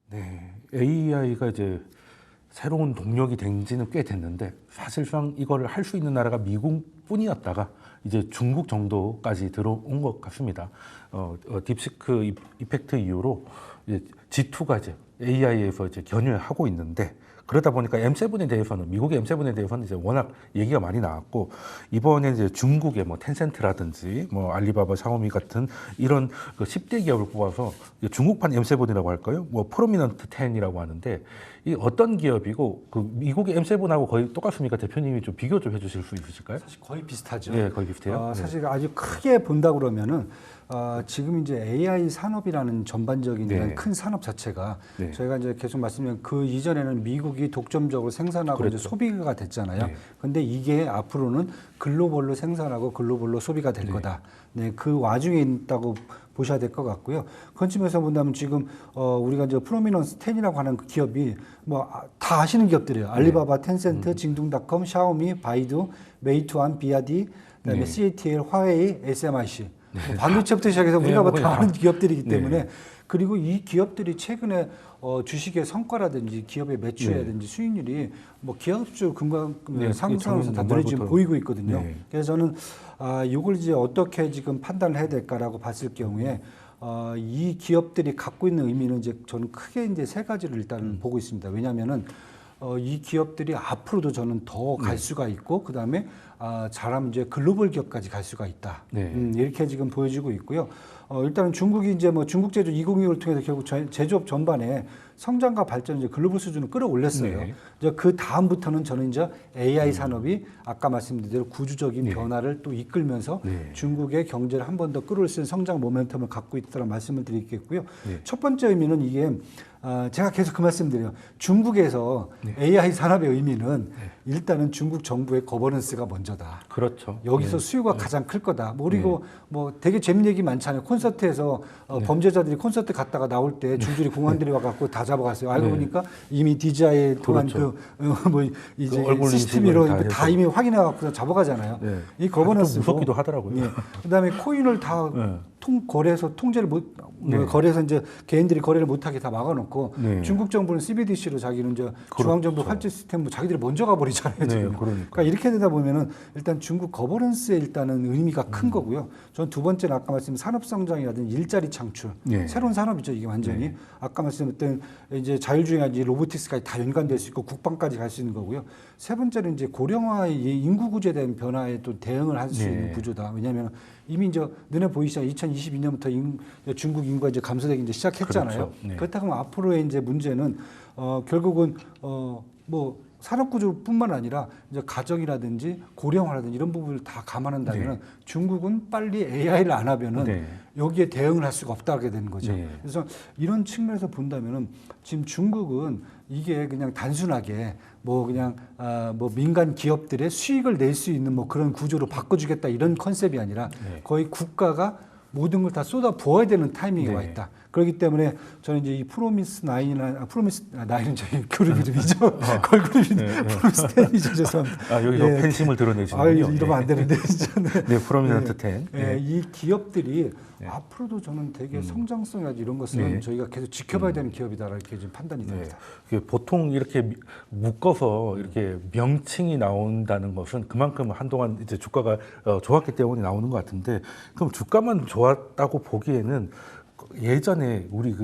네, AI가 이제 새로운 동력이 된 지는 꽤 됐는데 사실상 이거를 할 수 있는 나라가 미국뿐이었다가 이제 중국 정도까지 들어온 것 같습니다. 딥시크 이펙트 이후로 이제 G2가 이제 AI에서 이제 견유하고 있는데 그러다 보니까 M7에 대해서는 미국의 M7에 대해서는 이제 워낙 얘기가 많이 나왔고 이번에 이제 중국의 뭐 텐센트라든지 뭐 알리바바, 샤오미 같은 이런 그 10대 기업을 뽑아서 중국판 M7이라고 할까요? 뭐 프로미넌트 10이라고 하는데 이 어떤 기업이고 그 미국의 M7하고 거의 똑같습니까? 대표님이 좀 비교 좀 해주실 수 있으실까요? 사실 거의 비슷하죠. 네, 거의 비슷해요. 사실 아주 크게 본다 그러면은 지금 이제 AI 산업이라는 전반적인 네. 큰 산업 자체가 네. 저희가 이제 계속 말씀드린 그 이전에는 미국이 독점적으로 생산하고 그렇죠. 이제 소비가 됐잖아요. 네. 근데 이게 앞으로는 글로벌로 생산하고 글로벌로 소비가 될 네. 거다. 네, 그 와중에 있다고 보셔야 될 것 같고요. 그런 측면에서 본다면 지금 우리가 이제 프로미넌스 10이라고 하는 그 기업이 뭐 다 아시는 기업들이에요. 알리바바, 텐센트, 징둥닷컴, 샤오미, 바이두, 메이투안, 비아디, 그다음에 네. CATL, 화웨이, SMIC. 뭐 반도체부터 시작해서 우리가 네, 뭐 다 아는 기업들이기 네. 때문에 그리고 이 기업들이 최근에 주식의 성과라든지 기업의 매출이라든지 수익률이 뭐 기업주 금방 네, 상승하면서 다 눈에 지금 연말부터. 보이고 있거든요. 네. 그래서 저는 이걸 이제 어떻게 지금 판단을 해야 될까라고 봤을 경우에 이 기업들이 갖고 있는 의미는 이제 저는 크게 이제 세 가지를 일단 보고 있습니다. 왜냐하면은 이 기업들이 앞으로도 저는 더 갈 수가 있고 그 다음에 잘하면 이제 글로벌 기업까지 갈 수가 있다. 네. 이렇게 지금 보여지고 있고요. 일단은 중국이 이제 뭐 중국 제조 2025를 통해서 결국 제조업 전반에 성장과 발전 이제 글로벌 수준을 끌어올렸어요. 네. 이제 그 다음부터는 저는 이제 AI 산업이 아까 말씀드린 대로 구조적인 네. 변화를 또 이끌면서 네. 중국의 경제를 한 번 더 끌어올 수 있는 성장 모멘텀을 갖고 있다는 말씀을 드리겠고요. 네. 첫 번째 의미는 이게 제가 계속 그 말씀드려요. 중국에서 네. AI 산업의 의미는 일단은 중국 정부의 거버넌스가 먼저다. 그렇죠. 여기서 수요가 가장 클 거다. 뭐 그리고 뭐 되게 재밌는 얘기 많잖아요. 콘서트에서 범죄자들이 콘서트 갔다가 나올 때 줄줄이 공안들이 와갖고 다 잡아갔어요. 알고 네. 보니까 이미 DJI에 통한 그렇죠. 뭐 이제 그 얼굴 시스템으로 인식을 다 다 이미 확인해갖고 잡아가잖아요. 네. 이 거버넌스 좀 무섭기도 하더라고요. 예. 그다음에 코인을 다 네. 거래해서 통제를 못 네. 거래해서 이제 개인들이 거래를 못하게 다 막아놓고 네. 중국 정부는 CBDC로 자기는 이제 그렇죠. 중앙정부 활제 시스템 뭐 자기들이 먼저 가버리잖아요. 네, 지금. 그러니까. 이렇게 되다 보면은 일단 중국 거버넌스에 일단은 의미가 큰 거고요. 전 두 번째는 아까 말씀드린 산업 성장이라든지 일자리 창출, 네. 새로운 산업이죠 이게 완전히. 아까 말씀드렸던 이제 자율주행이나 로보틱스까지 다 연관될 수 있고 국방까지 갈 수 있는 거고요. 세 번째는 이제 고령화의 인구 구조에 대한 변화에 또 대응을 할 수 네. 있는 구조다. 왜냐하면 이미 이제 눈에 보이시잖아요. 2022년부터 중국 인구가 이제 감소되기 이제 시작했잖아요. 그렇죠. 네. 그렇다고 하면 앞으로의 이제 문제는 결국은 뭐 산업 구조뿐만 아니라 이제 가정이라든지 고령화라든지 이런 부분을 다 감안한다면 네. 중국은 빨리 AI를 안 하면은 네. 여기에 대응을 할 수가 없다게 되는 거죠. 네. 그래서 이런 측면에서 본다면은 지금 중국은 이게 그냥 단순하게 뭐 그냥 뭐 민간 기업들의 수익을 낼 수 있는 뭐 그런 구조로 바꿔주겠다 이런 컨셉이 아니라 네. 거의 국가가 모든 걸 다 쏟아 부어야 되는 타이밍에 네. 와 있다. 그렇기 때문에 저는 이제 이 프로미스 9이나 프로미스 9은 저희 그룹 이름이죠. 걸그룹이 프로미스 10이죠. 죄송합니다. 여기서 예. 팬심을 드러내시는군요. 이러면 안 되는데 진짜. 네, 프로미넌트 10. 예, 이 기업들이 앞으로도 저는 되게 성장성이라든지 이런 것은 네. 저희가 계속 지켜봐야 되는 기업이다 이렇게 좀 판단이 됩니다. 네. 보통 이렇게 묶어서 이렇게 명칭이 나온다는 것은 그만큼 한동안 이제 주가가 좋았기 때문에 나오는 것 같은데 그럼 주가만 좋았다고 보기에는 예전에 우리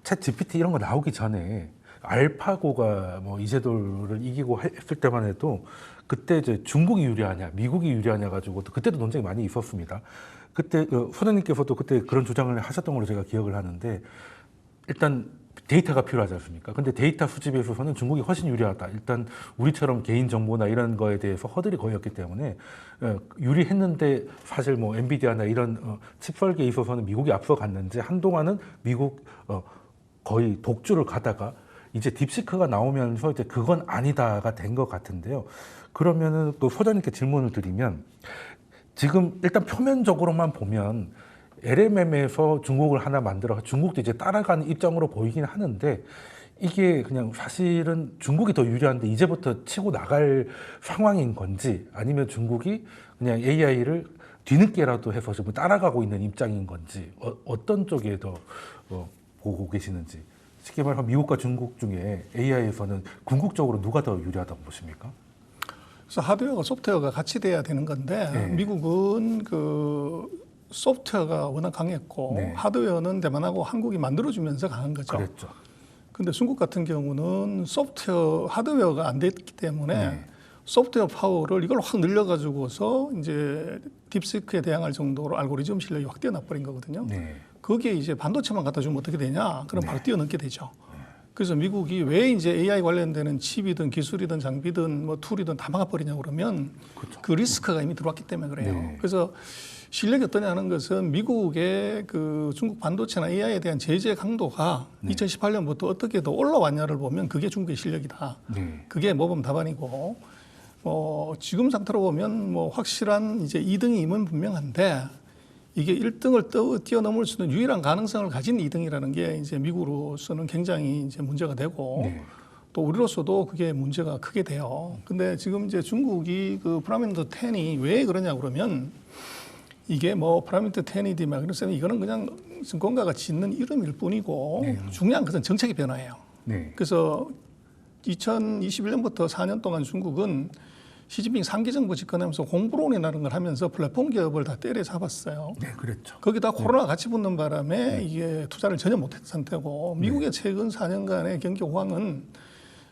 챗 GPT 이런 거 나오기 전에 알파고가 뭐 이세돌을 이기고 했을 때만 해도 그때 이제 중국이 유리하냐, 미국이 유리하냐 가지고 그때도 논쟁이 많이 있었습니다. 그때 소장님께서도 그때 그런 주장을 하셨던 걸로 제가 기억을 하는데 일단 데이터가 필요하지 않습니까? 근데 데이터 수집에 있어서는 중국이 훨씬 유리하다. 일단 우리처럼 개인 정보나 이런 거에 대해서 허들이 거의 없기 때문에 유리했는데 사실 뭐 엔비디아나 이런 칩 설계에 있어서는 미국이 앞서갔는지 한동안은 미국 거의 독주를 가다가 이제 딥시크가 나오면서 이제 그건 아니다가 된 것 같은데요. 그러면은 또 소장님께 질문을 드리면 지금 일단 표면적으로만 보면 LMM에서 중국을 하나 만들어 중국도 이제 따라가는 입장으로 보이긴 하는데 이게 그냥 사실은 중국이 더 유리한데 이제부터 치고 나갈 상황인 건지 아니면 중국이 그냥 AI를 뒤늦게라도 해서 좀 따라가고 있는 입장인 건지 어떤 쪽에 더 보고 계시는지 쉽게 말하면 미국과 중국 중에 AI에서는 궁극적으로 누가 더 유리하다고 보십니까? 그래서 하드웨어가 소프트웨어가 같이 돼야 되는 건데 네. 미국은 그 소프트웨어가 워낙 강했고 네. 하드웨어는 대만하고 한국이 만들어주면서 강한 거죠. 그랬죠. 근데 중국 같은 경우는 소프트웨어, 하드웨어가 안 됐기 때문에 네. 소프트웨어 파워를 이걸 확 늘려가지고서 이제 딥시크에 대항할 정도로 알고리즘 실력이 확 뛰어나버린 거거든요. 네. 거기에 이제 반도체만 갖다 주면 어떻게 되냐? 그럼 네. 바로 뛰어넘게 되죠. 그래서 미국이 왜 이제 AI 관련되는 칩이든 기술이든 장비든 뭐 툴이든 다 막아버리냐 그러면 그렇죠. 그 리스크가 이미 들어왔기 때문에 그래요. 네. 그래서 실력이 어떠냐 하는 것은 미국의 그 중국 반도체나 AI에 대한 제재 강도가 2018년부터 어떻게 더 올라왔냐를 보면 그게 중국의 실력이다. 네. 그게 모범 답안이고 지금 상태로 보면 뭐 확실한 이제 2등임은 분명한데 이게 1등을 뛰어넘을 수 있는 유일한 가능성을 가진 2등이라는 게 이제 미국으로서는 굉장히 이제 문제가 되고 네. 또 우리로서도 그게 문제가 크게 돼요. 근데 지금 이제 중국이 그 프라민드 10이 왜 그러냐 그러면 이게 뭐 프라민드 10이디 막 그래서 이거는 그냥 뭔가가 짓는 이름일 뿐이고 중요한 것은 정책의 변화예요. 네. 그래서 2021년부터 4년 동안 중국은 시진핑 3기 정부 집권하면서 공부론이라는 걸 하면서 플랫폼 기업을 다 때려 잡았어요. 네, 그랬죠. 거기다 코로나 같이 붙는 바람에 이게 투자를 전혀 못했던 상태고 미국의 최근 4년간의 경기 호황은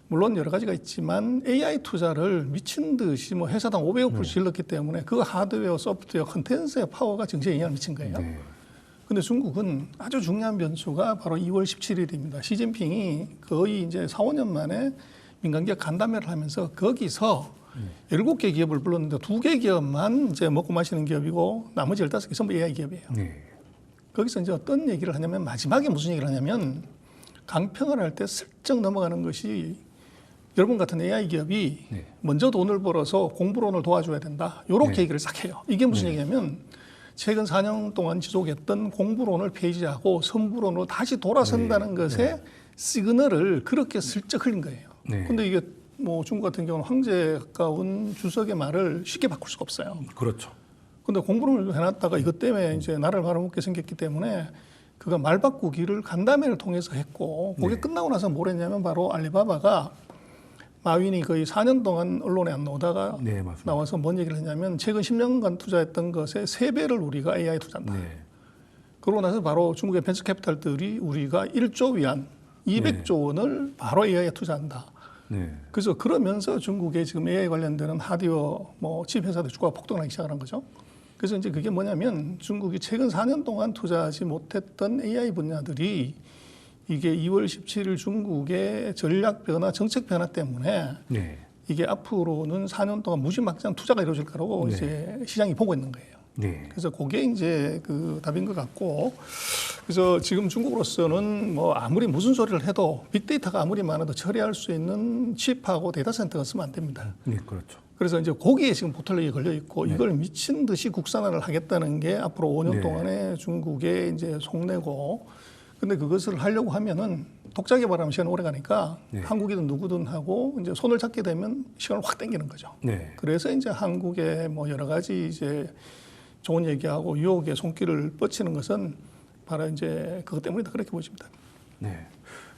물론 여러 가지가 있지만 AI 투자를 미친 듯이 뭐 회사당 500억불 질렀기 때문에 그 하드웨어, 소프트웨어, 컨텐츠의 파워가 정치에 영향을 미친 거예요. 네. 근데 중국은 아주 중요한 변수가 바로 2월 17일입니다. 시진핑이 거의 이제 4, 5년 만에 민간기업 간담회를 하면서 거기서 7개 기업을 불렀는데 2개 기업만 이제 먹고 마시는 기업이고 나머지 15개 전부 AI 기업이에요. 네. 거기서 이제 어떤 얘기를 하냐면 마지막에 무슨 얘기를 하냐면 강평을 할 때 슬쩍 넘어가는 것이 여러분 같은 AI 기업이 네. 먼저 돈을 벌어서 공부론을 도와줘야 된다. 이렇게 네. 얘기를 싹 해요. 이게 무슨 얘기냐면 최근 4년 동안 지속했던 공부론을 폐지하고 선부론으로 다시 돌아선다는 것에 시그널을 그렇게 슬쩍 흘린 거예요. 네. 근데 이게 뭐 중국 같은 경우는 황제 가까운 주석의 말을 쉽게 바꿀 수가 없어요. 그렇죠. 근데 공부를 해놨다가 이것 때문에 이제 나라를 바라먹게 생겼기 때문에 그가 말 바꾸기를 간담회를 통해서 했고 그게 끝나고 나서 뭘 했냐면 바로 알리바바가 마윈이 거의 4년 동안 언론에 안 나오다가 네, 맞습니다. 나와서 뭔 얘기를 했냐면 최근 10년간 투자했던 것의 3배를 우리가 AI 투자한다. 네. 그러고 나서 바로 중국의 벤처 캐피탈들이 우리가 1조 위안 200조 원을 바로 AI에 투자한다. 네. 그래서 그러면서 중국의 지금 AI 관련되는 하드웨어 뭐 칩 회사들 주가가 폭등하기 시작한 거죠. 그래서 이제 그게 뭐냐면 중국이 최근 4년 동안 투자하지 못했던 AI 분야들이 이게 2월 17일 중국의 전략 변화, 정책 변화 때문에 네. 이게 앞으로는 4년 동안 무지막지한 투자가 이루어질 거라고 네. 이제 시장이 보고 있는 거예요. 네. 그래서 그게 이제 그 답인 것 같고, 그래서 지금 중국으로서는 뭐 아무리 무슨 소리를 해도 빅데이터가 아무리 많아도 처리할 수 있는 칩하고 데이터 센터가 쓰면 안 됩니다. 네, 그렇죠. 그래서 이제 거기에 지금 보틀렉이 걸려 있고 이걸 미친 듯이 국산화를 하겠다는 게 앞으로 5년 네. 동안의 중국의 이제 속내고, 근데 그것을 하려고 하면은 독자 개발하면 시간 오래 가니까 네. 한국이든 누구든 하고 이제 손을 잡게 되면 시간을 확 당기는 거죠. 네. 그래서 이제 한국의 뭐 여러 가지 이제 좋은 얘기하고 유혹에 손길을 뻗치는 것은 바로 이제 그것 때문이다 그렇게 보십니다. 네.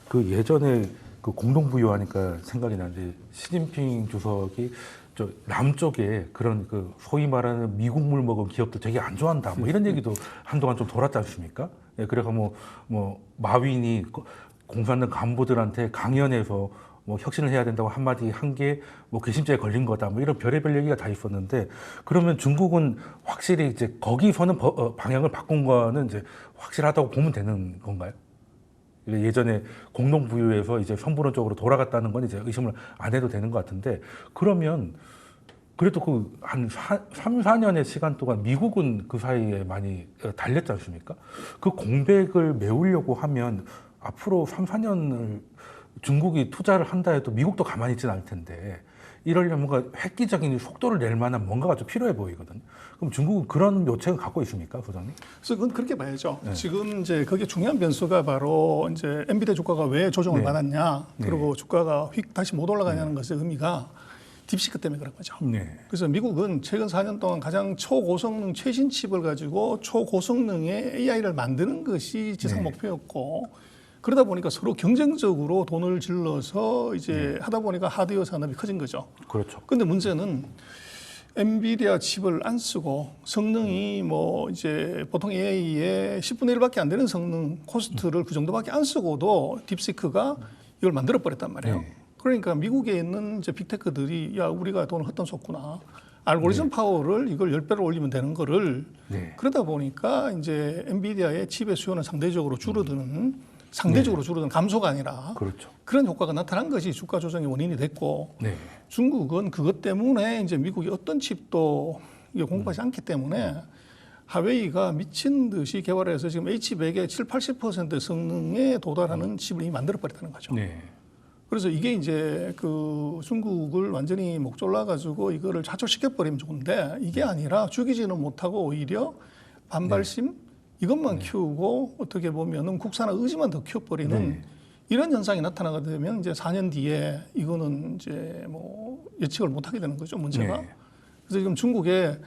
그 예전에 그 공동부유하니까 생각이 나는데 시진핑 주석이 저 남쪽에 그런 그 소위 말하는 미국물 먹은 기업들 되게 안 좋아한다. 뭐 이런 얘기도 한동안 좀 돌았지 않습니까? 예, 그래서 뭐 마윈이 공산당 간부들한테 강연에서 뭐 혁신을 해야 된다고 한마디 한 게 뭐 괘씸죄에 걸린 거다. 뭐 이런 별의별 얘기가 다 있었는데 그러면 중국은 확실히 이제 거기서는 방향을 바꾼 거는 이제 확실하다고 보면 되는 건가요? 예전에 공동부유에서 이제 선불원 쪽으로 돌아갔다는 건 이제 의심을 안 해도 되는 것 같은데 그러면 그래도 그 한 3, 4년의 시간 동안 미국은 그 사이에 많이 달렸지 않습니까? 그 공백을 메우려고 하면 앞으로 3, 4년을 중국이 투자를 한다 해도 미국도 가만히 있지는 않을 텐데 이러려면 뭔가 획기적인 속도를 낼 만한 뭔가가 좀 필요해 보이거든요. 그럼 중국은 그런 묘책을 갖고 있습니까, 부장님? 그래서 그건 그렇게 봐야죠. 네. 지금 이제 그게 중요한 변수가 바로 이제 엔비디아 주가가 왜 조정을 네. 받았냐, 네. 그리고 주가가 휙 다시 못 올라가냐는 것의 의미가 딥시크 때문에 그런 거죠. 네. 그래서 미국은 최근 4년 동안 가장 초고성능 최신 칩을 가지고 초고성능의 AI를 만드는 것이 지상 네. 목표였고 그러다 보니까 서로 경쟁적으로 돈을 질러서 이제 하다 보니까 하드웨어 산업이 커진 거죠. 그렇죠. 근데 문제는 엔비디아 칩을 안 쓰고 성능이 뭐 이제 보통 AI의 10분의 1밖에 안 되는 성능 코스트를 그 정도밖에 안 쓰고도 딥시크가 이걸 만들어 버렸단 말이에요. 네. 그러니까 미국에 있는 이제 빅테크들이 야 우리가 돈을 헛돈 썼구나. 알고리즘 파워를 이걸 10배로 올리면 되는 거를 네. 그러다 보니까 이제 엔비디아의 칩의 수요는 상대적으로 줄어드는 감소가 아니라 그렇죠. 그런 효과가 나타난 것이 주가 조정의 원인이 됐고 네. 중국은 그것 때문에 이제 미국이 어떤 칩도 이게 공급하지 않기 때문에 하웨이가 미친 듯이 개발해서 지금 H100의 70~80% 성능에 도달하는 칩을 이미 만들어 버렸다는 거죠. 네. 그래서 이게 이제 그 중국을 완전히 목 졸라가지고 이거를 좌초시켜 버리면 좋은데 이게 아니라 죽이지는 못하고 오히려 반발심 이것만 키우고 어떻게 보면은 국산화 의지만 더 키워버리는 이런 현상이 나타나게 되면 이제 4년 뒤에 이거는 이제 뭐 예측을 못하게 되는 거죠 문제가. 네. 그래서 지금 중국의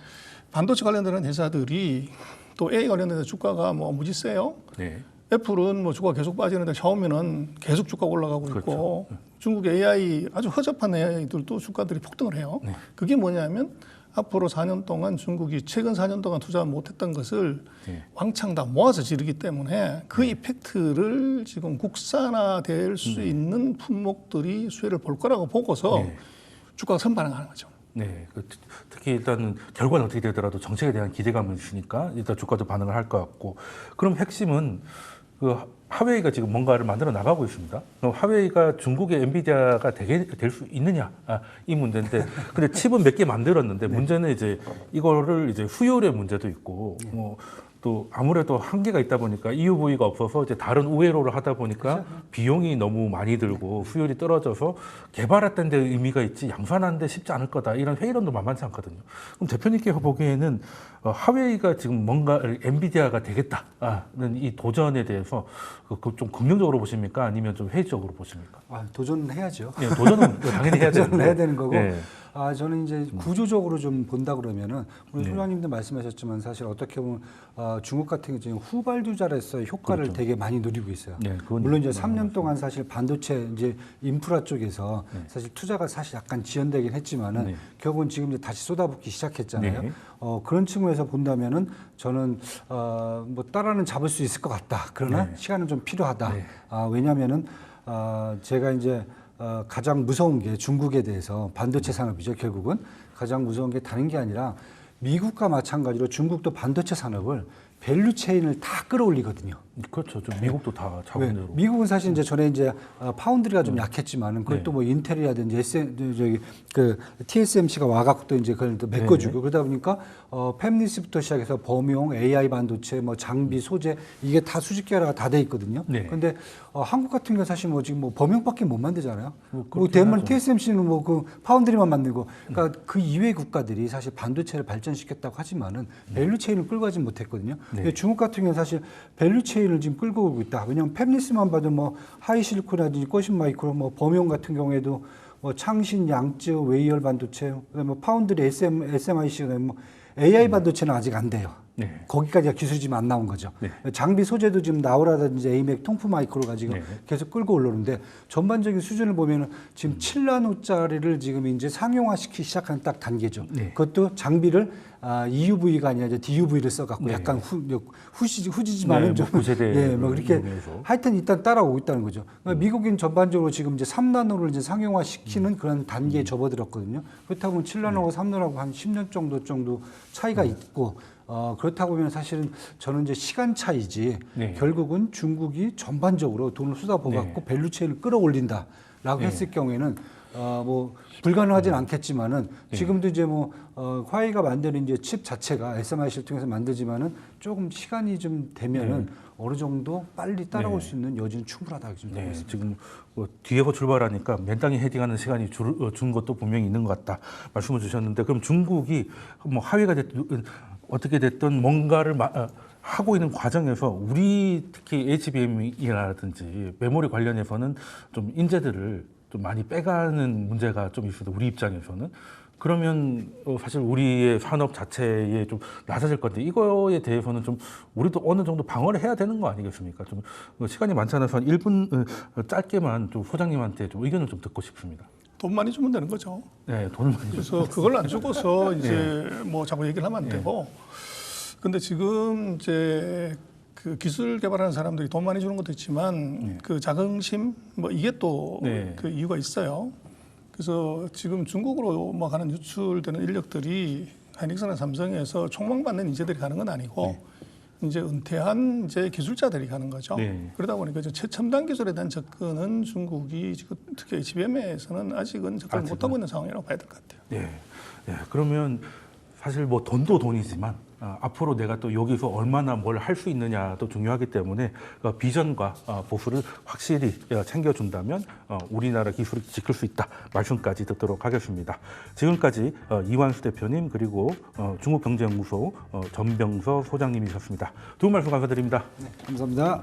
반도체 관련되는 회사들이 또 AI 관련된 주가가 뭐 무지 세요. 네. 애플은 뭐 주가 계속 빠지는데 샤오미는 계속 주가 올라가고 있고 중국의 AI 아주 허접한 AI들도 주가들이 폭등을 해요. 네. 그게 뭐냐면 앞으로 4년 동안 중국이 최근 4년 동안 투자 못했던 것을 네. 왕창 다 모아서 지르기 때문에 그 이펙트를 지금 국산화될 수 있는 품목들이 수혜를 볼 거라고 보고서 주가가 선반응하는 거죠. 네, 특히 일단은 결과는 어떻게 되더라도 정책에 대한 기대감이 있으니까 일단 주가도 반응을 할 것 같고, 그럼 핵심은 그 하웨이가 지금 뭔가를 만들어 나가고 있습니다. 그럼 하웨이가 중국의 엔비디아가 되게 될 수 있느냐, 이 문제인데, 근데 칩은 몇 개 만들었는데 문제는 이제 이거를 이제 수요의 문제도 있고, 또 아무래도 한계가 있다 보니까 EUV가 없어서 이제 다른 우회로를 하다 보니까 비용이 너무 많이 들고 수율이 떨어져서 개발했던 데 의미가 있지 양산하는 데 쉽지 않을 거다, 이런 회의론도 만만치 않거든요. 그럼 대표님께서 보기에는 하웨이가 지금 뭔가 엔비디아가 되겠다는 이 도전에 대해서 좀 긍정적으로 보십니까? 아니면 좀 회의적으로 보십니까? 도전은 해야죠. 네, 도전은 당연히 해야 도전은 되는데. 해야 되는 거고. 네. 저는 이제 구조적으로 좀 본다 그러면은 우리 네. 소장님도 말씀하셨지만 사실 어떻게 보면 중국 같은 경우 지금 후발주자로서 효과를 그렇죠. 되게 많이 누리고 있어요. 네, 그건 물론 이제 맞는 3년 동안 사실 반도체 이제 인프라 쪽에서 사실 투자가 사실 약간 지연되긴 했지만은 네. 결국은 지금 이제 다시 쏟아붓기 시작했잖아요. 네. 그런 측면에서 본다면은 저는 뭐 따라는 잡을 수 있을 것 같다. 그러나 네. 시간은 좀 필요하다. 네. 왜냐하면은 제가 이제 가장 무서운 게 중국에 대해서 반도체 산업이죠. 결국은 가장 무서운 게 다른 게 아니라 미국과 마찬가지로 중국도 반도체 산업을 밸류 체인을 다 끌어올리거든요. 그렇죠. 좀 미국도 다 자본으로. 미국은 사실 이제 전에 이제 파운드리가 좀 약했지만은 그것도 뭐 인텔이라든지 TSMC가 와갖고 또 이제 그걸 또 메꿔주고 그러다 보니까 팹리스부터 시작해서 범용, AI 반도체, 뭐 장비, 소재 이게 다 수직 계열화가 다 돼 있거든요. 네. 근데 한국 같은 경우 사실 뭐 지금 뭐 범용밖에 못 만들잖아요. 뭐 그렇긴 대만 하죠. TSMC는 뭐 그 파운드리만 만들고, 그러니까 그 이외 국가들이 사실 반도체를 발전시켰다고 하지만은 밸류 체인을 끌고 가지 못했거든요. 근데 중국 같은 경우는 사실 밸류 체인을 지금 끌고 오고 있다. 왜냐하면 팹리스만 봐도 뭐 하이실리콘이라든지 꺼신 마이크로, 뭐 범용 같은 경우에도 뭐 창신, 양쯔, 웨이얼 반도체, 그다음에 뭐 파운드리, SMIC, 그다음에 뭐 AI 반도체는 아직 안 돼요. 네. 거기까지가 기술이 지금 안 나온 거죠. 네. 장비 소재도 지금 나오라든지 에이맥, 통프 마이크로가 지금 네. 계속 끌고 올라오는데 전반적인 수준을 보면은 지금 7나노짜리를 지금 이제 상용화시키기 시작하는 딱 단계죠. 네. 그것도 장비를 EUV가 아니라 이제 DUV를 써갖고 네. 약간 후지지만은 네, 좀 뭐 9세대 예, 뭐 그렇게 이용해서. 하여튼 일단 따라오고 있다는 거죠. 그러니까 미국인 전반적으로 지금 이제 3나노를 이제 상용화시키는 그런 단계에 접어들었거든요. 그렇다고 보면 7나노하고 3나노하고 한 10년 정도 차이가 있고. 그렇다고 보면 사실은 저는 이제 시간 차이지 네. 결국은 중국이 전반적으로 돈을 쏟아부어갖고 밸류 체인을 끌어올린다라고 했을 경우에는 뭐 불가능하진 않겠지만은 지금도 이제 뭐 화웨이가 만드는 이제 칩 자체가 SMIC를 통해서 만들지만은 조금 시간이 좀 되면은 어느 정도 빨리 따라올 수 있는 여지는 충분하다고 지금 보고 네, 있습니다. 지금 뒤에서 출발하니까 맨땅에 헤딩하는 시간이 준 것도 분명히 있는 것 같다 말씀을 주셨는데, 그럼 중국이 뭐 하위가 됐든 어떻게 됐든 뭔가를 하고 있는 과정에서 우리 특히 HBM이라든지 메모리 관련해서는 좀 인재들을 좀 많이 빼가는 문제가 좀 있습니다. 우리 입장에서는 그러면 사실 우리의 산업 자체에 좀 낮아질 건데 이거에 대해서는 좀 우리도 어느 정도 방어를 해야 되는 거 아니겠습니까? 좀 시간이 많지 않아서 한 1분 짧게만 좀 소장님한테 좀 의견을 좀 듣고 싶습니다. 돈 많이 주면 되는 거죠. 네, 돈을 많이 그래서 그걸 안 주고서 이제 뭐 자꾸 얘기를 하면 안 되고. 근데 지금 이제 그 기술 개발하는 사람들이 돈 많이 주는 것도 있지만 그 자긍심 뭐 이게 또 그 이유가 있어요. 그래서 지금 중국으로 뭐 가는 유출되는 인력들이 하이닉스나 삼성에서 총망받는 인재들이 가는 건 아니고 이제 은퇴한 이제 기술자들이 가는 거죠. 그러다 보니까 이제 최첨단 기술에 대한 접근은 중국이 지금 특히 HBM에서는 아직은 접근 못하고 있는 상황이라고 봐야 될 것 같아요. 그러면 사실 뭐 돈도 돈이지만 앞으로 내가 또 여기서 얼마나 뭘 할 수 있느냐도 중요하기 때문에 비전과 보수를 확실히 챙겨준다면 우리나라 기술을 지킬 수 있다 말씀까지 듣도록 하겠습니다. 지금까지 이완수 대표님 그리고 중국경제연구소 전병서 소장님이셨습니다. 두 분 말씀 감사드립니다. 감사합니다.